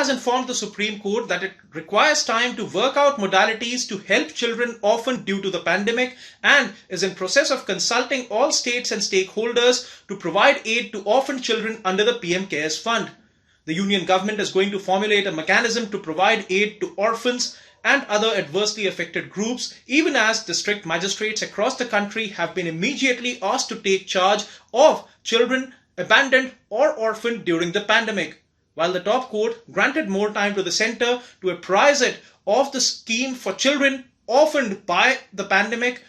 has informed the Supreme Court that it requires time to work out modalities to help children orphaned due to the pandemic and is in process of consulting all states and stakeholders to provide aid to orphaned children under the PM CARES Fund. The Union government is going to formulate a mechanism to provide aid to orphans and other adversely affected groups, even as district magistrates across the country have been immediately asked to take charge of children abandoned or orphaned during the pandemic. While the top court granted more time to the centre to apprise it of the scheme for children orphaned by the pandemic,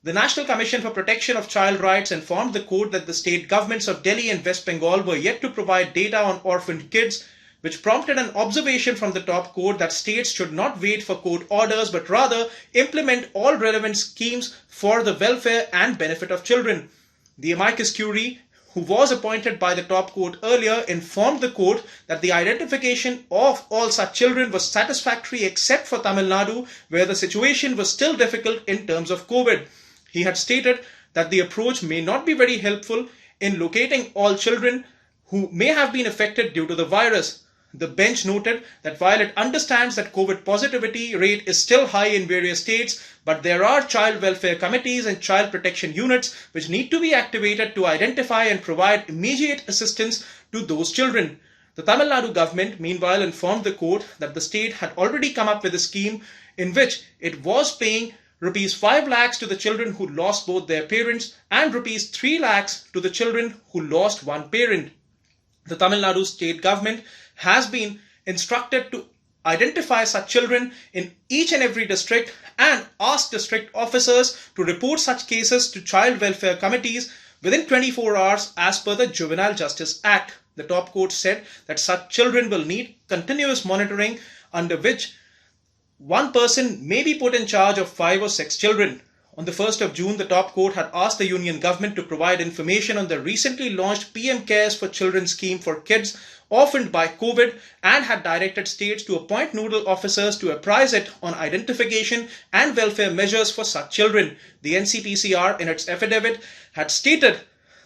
the National Commission for Protection of Child Rights informed the court that the state governments of Delhi and West Bengal were yet to provide data on orphaned kids, which prompted an observation from the top court that states should not wait for court orders but rather implement all relevant schemes for the welfare and benefit of children. The amicus curiae, who was appointed by the top court earlier, informed the court that the identification of all such children was satisfactory except for Tamil Nadu, where the situation was still difficult in terms of COVID. He had stated that the approach may not be very helpful in locating all children who may have been affected due to the virus. The bench noted that while it understands that COVID positivity rate is still high in various states, but there are child welfare committees and child protection units which need to be activated to identify and provide immediate assistance to those children. The Tamil Nadu government, meanwhile, informed the court that the state had already come up with a scheme in which it was paying Rs 5 lakhs to the children who lost both their parents and Rs 3 lakhs to the children who lost one parent. The Tamil Nadu state government has been instructed to identify such children in each and every district and ask district officers to report such cases to child welfare committees within 24 hours as per the Juvenile Justice Act. The top court said that such children will need continuous monitoring, under which one person may be put in charge of 5 or 6 children. On the 1st of June, the top court had asked the union government to provide information on the recently launched PM CARES for Children scheme for kids orphaned by COVID and had directed states to appoint nodal officers to apprise it on identification and welfare measures for such children. The NCPCR, in its affidavit, had stated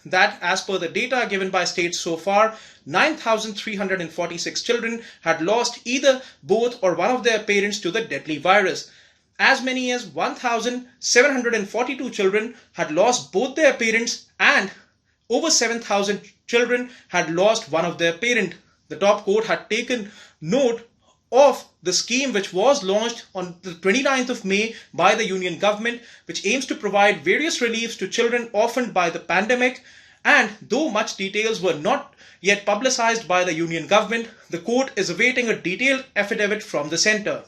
that as per the data given by states so far, 9,346 children had lost either both or one of their parents to the deadly virus. As many as 1,742 children had lost both their parents and over 7,000 children had lost one of their parent. The top court had taken note of the scheme which was launched on the 29th of May by the union government, which aims to provide various reliefs to children orphaned by the pandemic. And though much details were not yet publicized by the union government, the court is awaiting a detailed affidavit from the centre.